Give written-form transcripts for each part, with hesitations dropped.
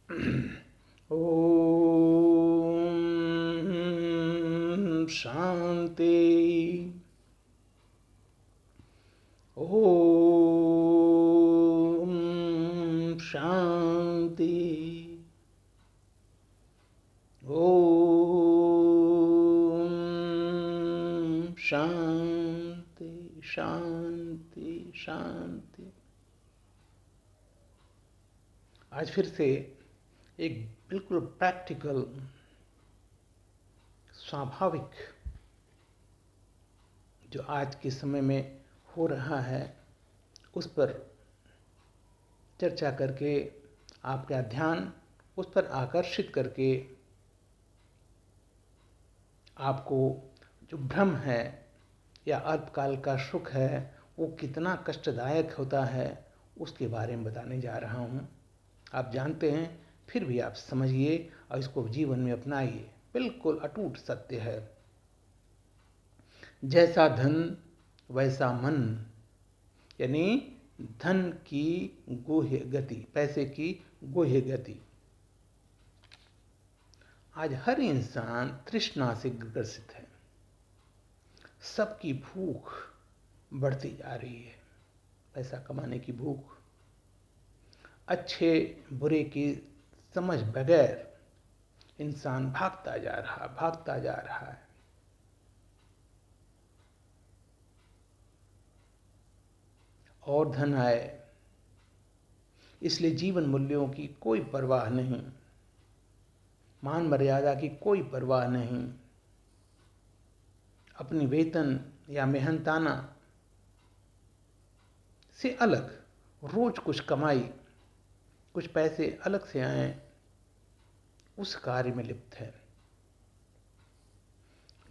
ओम शांति। ओम शांति। ओम शांति शांति शांति। आज फिर से एक बिल्कुल प्रैक्टिकल, स्वाभाविक जो आज के समय में हो रहा है उस पर चर्चा करके, आपका ध्यान उस पर आकर्षित करके आपको जो भ्रम है या अल्पकाल का सुख है वो कितना कष्टदायक होता है उसके बारे में बताने जा रहा हूँ। आप जानते हैं, फिर भी आप समझिए और इसको जीवन में अपनाइए। बिल्कुल अटूट सत्य है। जैसा धन वैसा मन, यानी धन की गुह्य गति, पैसे की गुह्य गति। आज हर इंसान तृष्णा से ग्रसित है। सबकी भूख बढ़ती जा रही है, पैसा कमाने की भूख। अच्छे बुरे की समझ बगैर इंसान भागता जा रहा है। और धन आए, इसलिए जीवन मूल्यों की कोई परवाह नहीं, मान मर्यादा की कोई परवाह नहीं। अपनी वेतन या मेहनताना से अलग रोज कुछ कमाई, कुछ पैसे अलग से आए, उस कार्य में लिप्त है।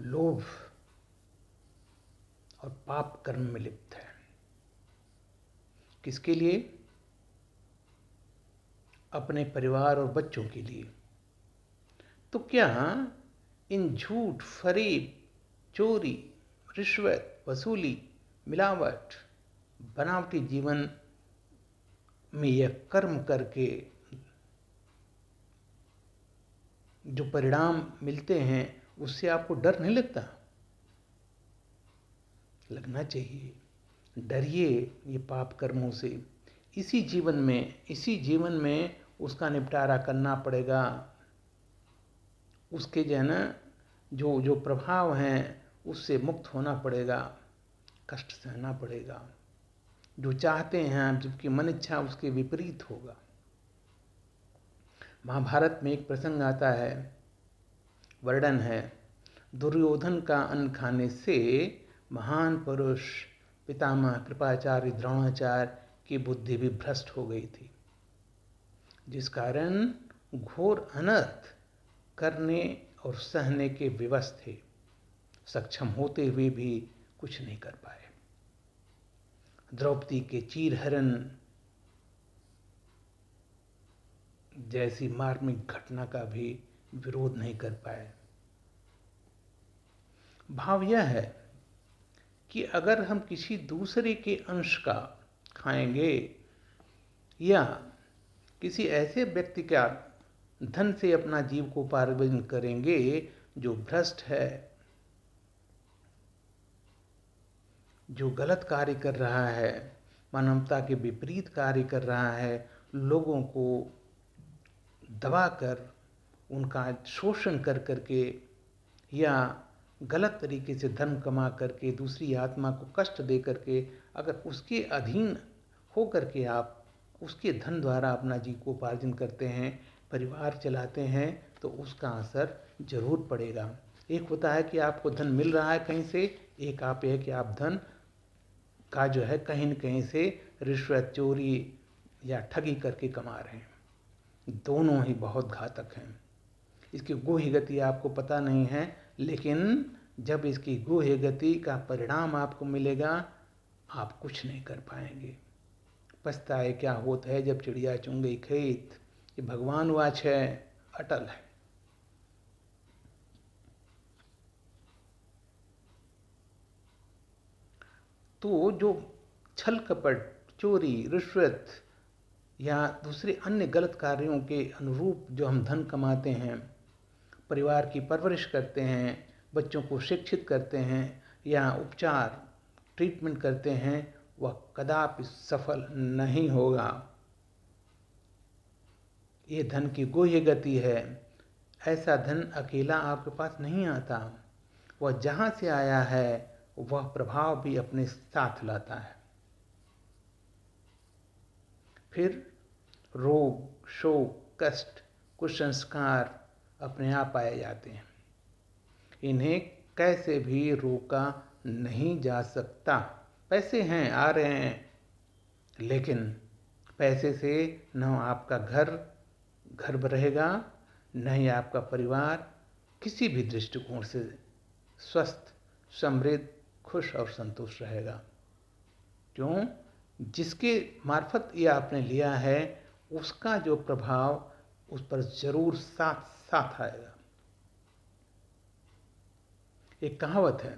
लोभ और पाप कर्म में लिप्त है। किसके लिए? अपने परिवार और बच्चों के लिए। तो क्या इन झूठ, फरेब, चोरी, रिश्वत, वसूली, मिलावट, बनावटी जीवन में यह कर्म करके जो परिणाम मिलते हैं उससे आपको डर नहीं लगता? लगना चाहिए। डरिए ये पाप कर्मों से। इसी जीवन में उसका निपटारा करना पड़ेगा। उसके जो है ना, जो प्रभाव हैं उससे मुक्त होना पड़ेगा, कष्ट सहना पड़ेगा। जो चाहते हैं, जबकि मन इच्छा उसके विपरीत होगा। महाभारत में एक प्रसंग आता है, वर्णन है, दुर्योधन का अन्न खाने से महान पुरुष पितामह कृपाचार्य द्रोणाचार्य की बुद्धि भी भ्रष्ट हो गई थी, जिस कारण घोर अनर्थ करने और सहने के विवश थे। सक्षम होते हुए भी कुछ नहीं कर पाए। द्रौपदी के चीरहरण जैसी मार्मिक घटना का भी विरोध नहीं कर पाए। भाव यह है कि अगर हम किसी दूसरे के अंश का खाएंगे या किसी ऐसे व्यक्ति का धन से अपना जीविकोपार्जन करेंगे जो भ्रष्ट है, जो गलत कार्य कर रहा है, मानवता के विपरीत कार्य कर रहा है, लोगों को दबाकर उनका शोषण कर करके या गलत तरीके से धन कमा करके दूसरी आत्मा को कष्ट दे करके अगर उसके अधीन हो करके आप उसके धन द्वारा अपना जीविकोपार्जन करते हैं, परिवार चलाते हैं, तो उसका असर जरूर पड़ेगा। एक होता है कि आपको धन मिल रहा है कहीं से, एक आप है कि आप धन का जो है कहीं न कहीं से रिश्वत, चोरी या ठगी करके कमा रहे हैं। दोनों ही बहुत घातक हैं। इसकी गुह्य गति आपको पता नहीं है, लेकिन जब इसकी गुह्य गति का परिणाम आपको मिलेगा, आप कुछ नहीं कर पाएंगे। पछताए क्या होता है जब चिड़िया चुन गई खेत। ये भगवान वाच है, अटल है। तो जो छल कपट, चोरी, रिश्वत या दूसरे अन्य गलत कार्यों के अनुरूप जो हम धन कमाते हैं, परिवार की परवरिश करते हैं, बच्चों को शिक्षित करते हैं या उपचार ट्रीटमेंट करते हैं, वह कदापि सफल नहीं होगा। ये धन की गुह्य गति है। ऐसा धन अकेला आपके पास नहीं आता। वह जहाँ से आया है वह प्रभाव भी अपने साथ लाता है। फिर रोग, शोक, कष्ट, कुसंस्कार अपने आप आए जाते हैं। इन्हें कैसे भी रोका नहीं जा सकता। पैसे हैं, आ रहे हैं, लेकिन पैसे से न आपका घर रहेगा, न ही आपका परिवार किसी भी दृष्टिकोण से स्वस्थ, समृद्ध, खुश और संतुष्ट रहेगा। क्यों? जिसके मार्फत ये आपने लिया है उसका जो प्रभाव उस पर जरूर साथ साथ आएगा। एक कहावत है,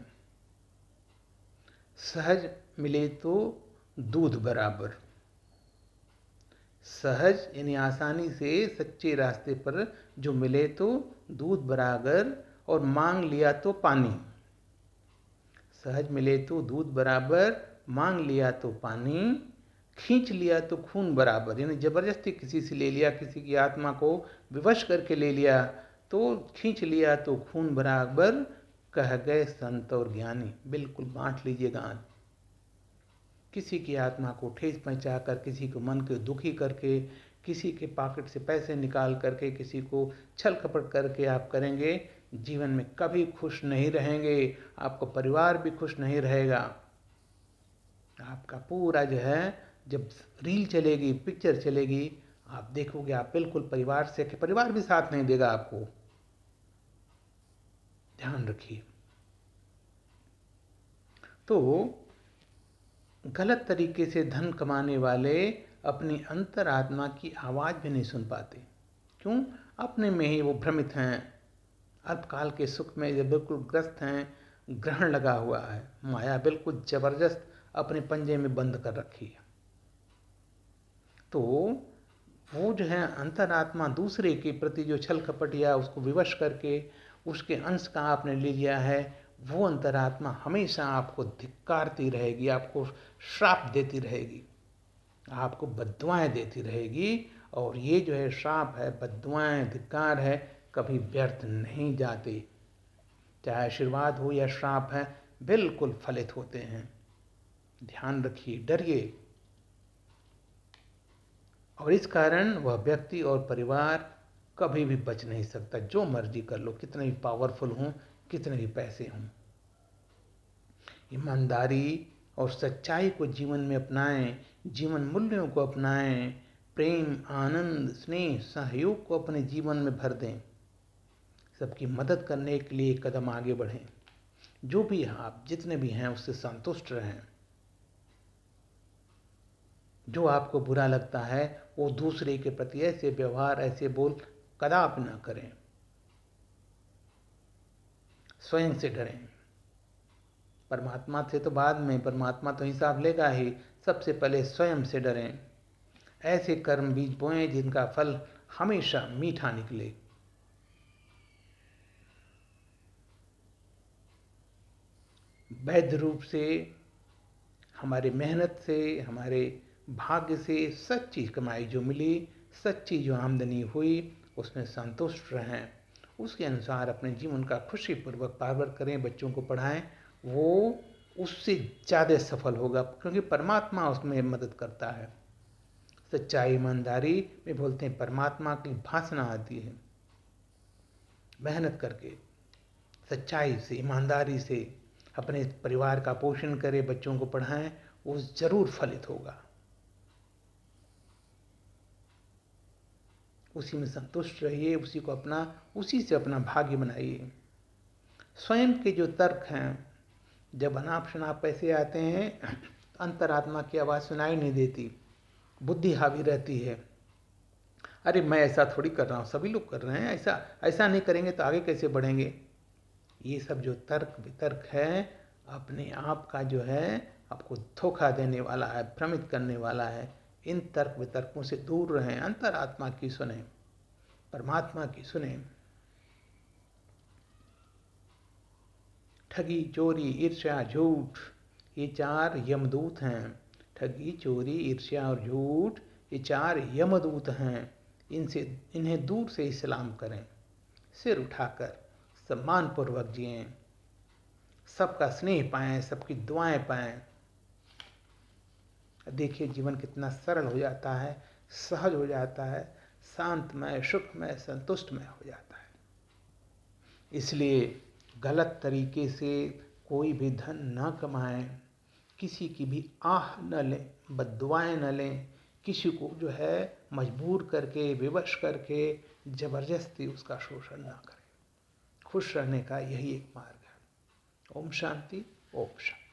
सहज मिले तो दूध बराबर। सहज यानी आसानी से सच्चे रास्ते पर जो मिले तो दूध बराबर, और मांग लिया तो पानी। सहज मिले तो दूध बराबर, मांग लिया तो पानी, खींच लिया तो खून बराबर। यानी जबरदस्ती किसी से ले लिया, किसी की आत्मा को विवश करके ले लिया तो खींच लिया तो खून बराबर, कह गए संत और ज्ञानी। बिल्कुल बांट लीजिए गांठ। किसी की आत्मा को ठेस पहुंचाकर, किसी को मन को दुखी करके, किसी के पॉकेट से पैसे निकाल करके, किसी को छल कपट करके आप करेंगे, जीवन में कभी खुश नहीं रहेंगे। आपका परिवार भी खुश नहीं रहेगा। आपका पूरा जो है, जब रील चलेगी, पिक्चर चलेगी, आप देखोगे आप बिल्कुल परिवार भी साथ नहीं देगा आपको। ध्यान रखिए। तो गलत तरीके से धन कमाने वाले अपनी अंतरात्मा की आवाज़ भी नहीं सुन पाते। क्यों? अपने में ही वो भ्रमित हैं, अल्पकाल के सुख में ये बिल्कुल ग्रस्त हैं, ग्रहण लगा हुआ है, माया बिल्कुल जबरदस्त अपने पंजे में बंद कर रखी है। तो वो जो है अंतरात्मा दूसरे के प्रति जो छल कपट या उसको विवश करके उसके अंश का आपने ले लिया है, वो अंतरात्मा हमेशा आपको धिक्कारती रहेगी, आपको श्राप देती रहेगी, आपको बद्दुआएं देती रहेगी। और ये जो है श्राप है, बद्दुआएं, धिक्कार है, कभी व्यर्थ नहीं जाते। चाहे आशीर्वाद हो या श्राप है, बिल्कुल फलित होते हैं। ध्यान रखिए, डरिए। और इस कारण वह व्यक्ति और परिवार कभी भी बच नहीं सकता। जो मर्जी कर लो, कितने भी पावरफुल हों, कितने भी पैसे हों। ईमानदारी और सच्चाई को जीवन में अपनाएं, जीवन मूल्यों को अपनाएं, प्रेम, आनंद, स्नेह, सहयोग को अपने जीवन में भर दें। सबकी मदद करने के लिए कदम आगे बढ़ें। जो भी आप जितने भी हैं उससे संतुष्ट रहें। जो आपको बुरा लगता है वो दूसरे के प्रति ऐसे व्यवहार, ऐसे बोल कदापि ना करें। स्वयं से डरें। परमात्मा से तो बाद में, परमात्मा तो हिसाब लेगा ही, सबसे पहले स्वयं से डरें। ऐसे कर्म बीज बोएं जिनका फल हमेशा मीठा निकले। वैध रूप से, हमारे मेहनत से, हमारे भाग्य से सच्ची कमाई जो मिली, सच्ची जो आमदनी हुई, उसमें संतुष्ट रहें। उसके अनुसार अपने जीवन का खुशीपूर्वक पार करें, बच्चों को पढ़ाएं। वो उससे ज़्यादा सफल होगा, क्योंकि परमात्मा उसमें मदद करता है। सच्चाई, ईमानदारी में बोलते हैं परमात्मा की भासना आती है। मेहनत करके, सच्चाई से, ईमानदारी से अपने परिवार का पोषण करें, बच्चों को पढ़ाएं, वो जरूर फलित होगा। उसी में संतुष्ट रहिए, उसी से अपना भाग्य बनाइए। स्वयं के जो तर्क हैं, जब अनाप शनाप पैसे आते हैं, अंतरात्मा की आवाज़ सुनाई नहीं देती, बुद्धि हावी रहती है। अरे मैं ऐसा थोड़ी कर रहा हूँ, सभी लोग कर रहे हैं, ऐसा नहीं करेंगे तो आगे कैसे बढ़ेंगे। ये सब जो तर्क वितर्क है, अपने आप का जो है आपको धोखा देने वाला है, भ्रमित करने वाला है। इन तर्क वितर्कों से दूर रहें, अंतरात्मा की सुने, परमात्मा की सुने। ठगी, चोरी, ईर्ष्या, झूठ, ये 4 यमदूत हैं। ठगी, चोरी, ईर्ष्या और झूठ, ये 4 यमदूत हैं। इन्हें दूर से ही सलाम करें, सिर उठाकर सम्मानपूर्वक जिएं, सबका स्नेह पाएं, सबकी दुआएं पाएं। देखिए जीवन कितना सरल हो जाता है, सहज हो जाता है, शांतमय, सुखमय, संतुष्टमय हो जाता है। इसलिए गलत तरीके से कोई भी धन न कमाएं, किसी की भी आह न लें, बद्दुआएं न लें, किसी को जो है मजबूर करके, विवश करके, जबरदस्ती उसका शोषण न करें। खुश रहने का यही एक मार्ग है। ओम शांति, ओम शांति।